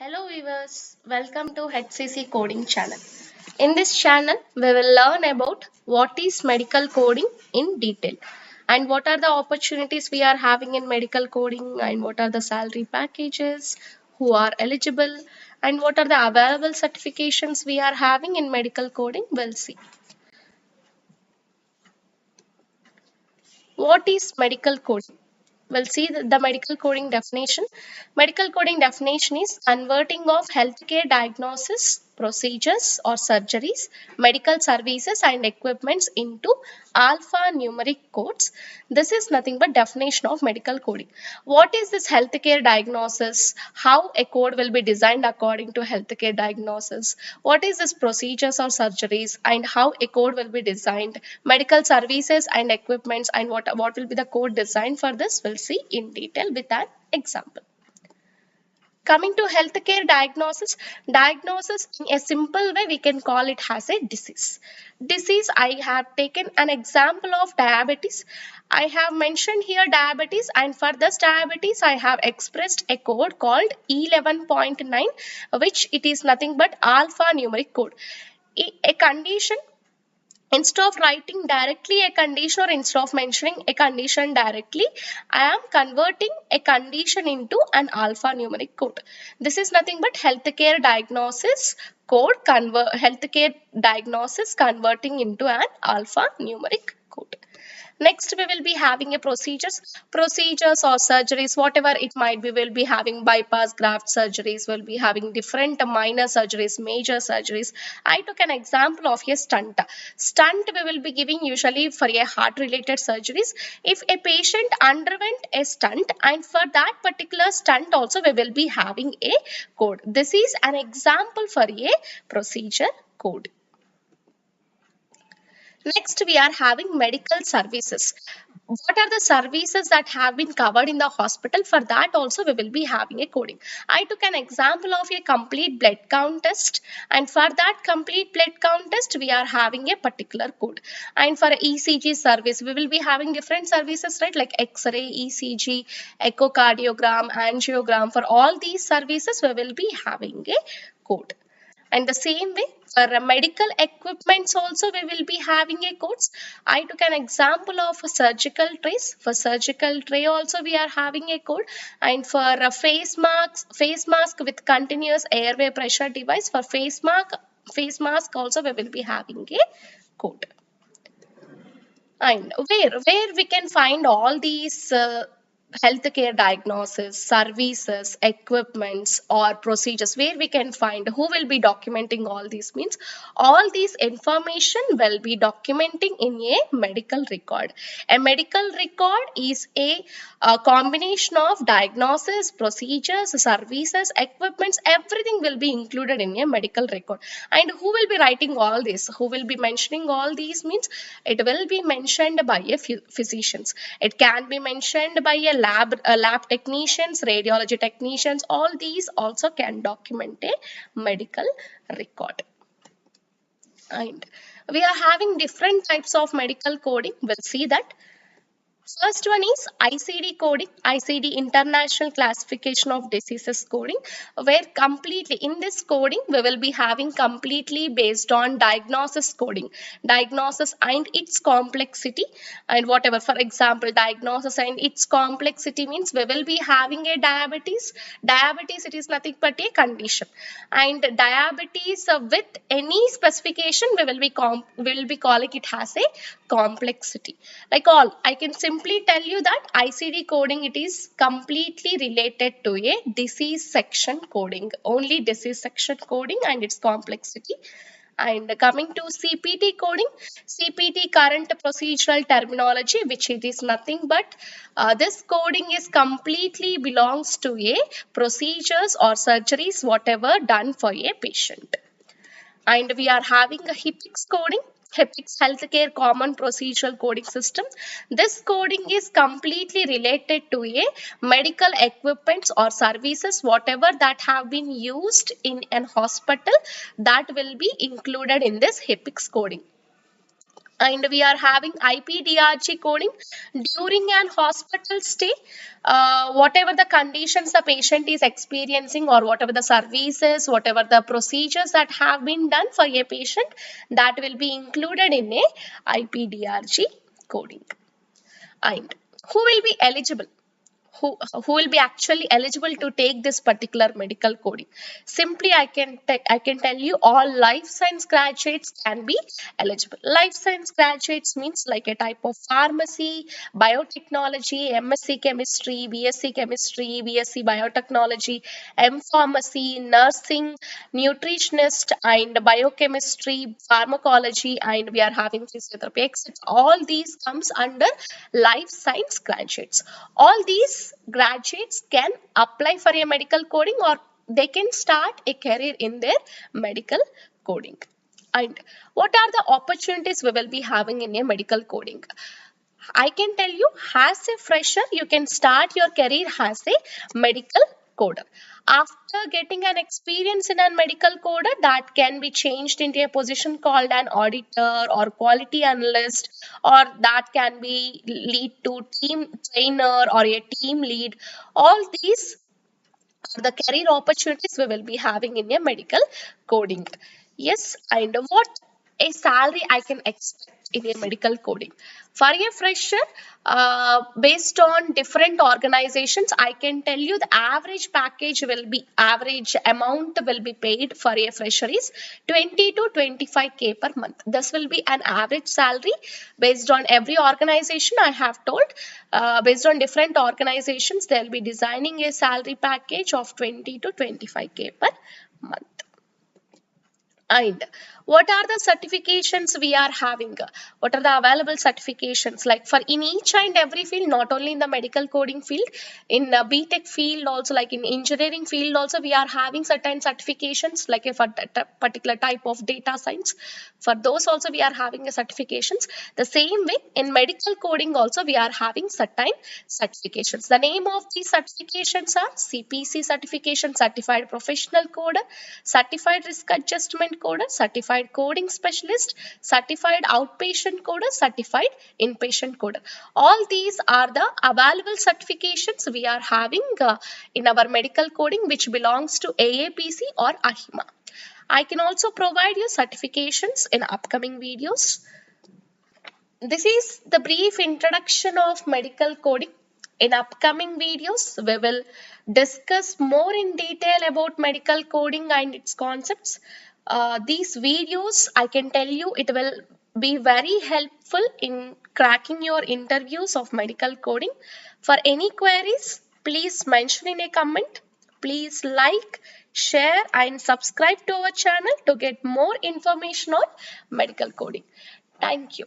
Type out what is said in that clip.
Hello viewers, welcome to HCC Coding Channel. In this channel, we will learn about what is medical coding in detail and what are the opportunities we are having in medical coding and what are the salary packages, who are eligible and what are the available certifications we are having in medical coding. We'll see. What is medical coding? We'll see the medical coding definition. Medical coding definition is converting of healthcare diagnosis, procedures or surgeries, medical services and equipments into alphanumeric codes. This is nothing but definition of medical coding. What is this healthcare diagnosis? How a code will be designed according to healthcare diagnosis? What is this procedures or surgeries and how a code will be designed? Medical services and equipments and what will be the code designed for this? We'll see in detail with an example. Coming to healthcare diagnosis in a simple way, we can call it as a disease. Disease, I have taken an example of diabetes. I have mentioned here diabetes, and for this diabetes, I have expressed a code called E11.9, which it is nothing but alphanumeric code. A condition, instead of writing directly a condition or instead of mentioning a condition directly, I am converting a condition into an alphanumeric code. This is nothing but healthcare diagnosis healthcare diagnosis converting into an alphanumeric code. Next, we will be having a procedures or surgeries, whatever it might be. We'll be having bypass graft surgeries. We'll be having different minor surgeries, major surgeries. I took an example of a stunt. Stunt we will be giving usually for a heart-related surgeries. If a patient underwent a stunt, and for that particular stunt also we will be having a code. This is an example for a procedure code. Next, we are having medical services. What are the services that have been covered in the hospital? For that also we will be having a coding. I took an example of a complete blood count test, and for that complete blood count test we are having a particular code. And for ECG service we will be having different services, right, like X-ray, ECG, echocardiogram, angiogram. For all these services we will be having a code. And the same way for medical equipments also we will be having a codes. I took an example of a surgical trays. For surgical tray also we are having a code. And for a face mask with continuous airway pressure device, for face mask also we will be having a code. And where we can find all these healthcare diagnosis, services, equipments or procedures, where we can find, who will be documenting all these means all these information will be documenting in a medical record. A medical record is a combination of diagnosis, procedures, services, equipments, everything will be included in a medical record. And who will be writing all this, who will be mentioning all these means it will be mentioned by a physicians. It can be mentioned by a lab technicians, radiology technicians. All these also can document a medical record. And we are having different types of medical coding. We'll see that. First one is ICD coding, ICD International Classification of Diseases coding, where completely in this coding we will be having completely based on diagnosis coding, diagnosis and its complexity and whatever. For example, diagnosis and its complexity means we will be having a diabetes. Diabetes, it is nothing but a condition, and diabetes with any specification we will be calling it as a complexity. Like all, I can simply tell you that ICD coding, it is completely related to a disease section coding, only disease section coding and its complexity. And coming to CPT coding, CPT current procedural terminology, which it is nothing but this coding is completely belongs to a procedures or surgeries whatever done for a patient. And we are having a HIPICS coding, HIPICS Healthcare Common Procedural Coding System. This coding is completely related to a medical equipments or services whatever that have been used in an hospital, that will be included in this HIPICS coding. And we are having IPDRG coding during an hospital stay. Whatever the conditions the patient is experiencing, or whatever the services, whatever the procedures that have been done for a patient, that will be included in a IPDRG coding. And who will be eligible? Who will be actually eligible to take this particular medical coding? Simply I can tell you, all life science graduates can be eligible. Life science graduates means like a type of pharmacy, biotechnology, MSc chemistry, BSc chemistry, BSc biotechnology, M pharmacy, nursing, nutritionist, and biochemistry, pharmacology, and we are having physiotherapy, etc. All these comes under life science graduates. All these graduates can apply for a medical coding, or they can start a career in their medical coding. And what are the opportunities we will be having in a medical coding? I can tell you, as a fresher, you can start your career as a medical coder. After getting an experience in a medical coder, that can be changed into a position called an auditor or quality analyst, or that can be lead to team trainer or a team lead. All these are the career opportunities we will be having in a medical coding. Yes, and what a salary I can expect in a medical coding. For a fresher, based on different organizations, I can tell you the average package will be, average amount will be paid for a fresher is 20 to 25K per month. This will be an average salary based on every organization. I have told, based on different organizations, they'll be designing a salary package of 20 to 25K per month. And what are the certifications we are having? What are the available certifications? Like for in each and every field, not only in the medical coding field, in the BTech field also, like in engineering field also, we are having certain certifications, like for that particular type of data science. For those also we are having a certifications. The same way in medical coding also we are having certain certifications. The name of these certifications are CPC certification, Certified Professional Coder, Certified Risk Adjustment Coder, Certified Coding Specialist, Certified Outpatient Coder, Certified Inpatient Coder. All these are the available certifications we are having in our medical coding, which belongs to AAPC or AHIMA. I can also provide you certifications in upcoming videos. This is the brief introduction of medical coding. In upcoming videos, we will discuss more in detail about medical coding and its concepts. These videos, I can tell you, it will be very helpful in cracking your interviews of medical coding. For any queries, please mention in a comment. Please like, share, and subscribe to our channel to get more information on medical coding. Thank you.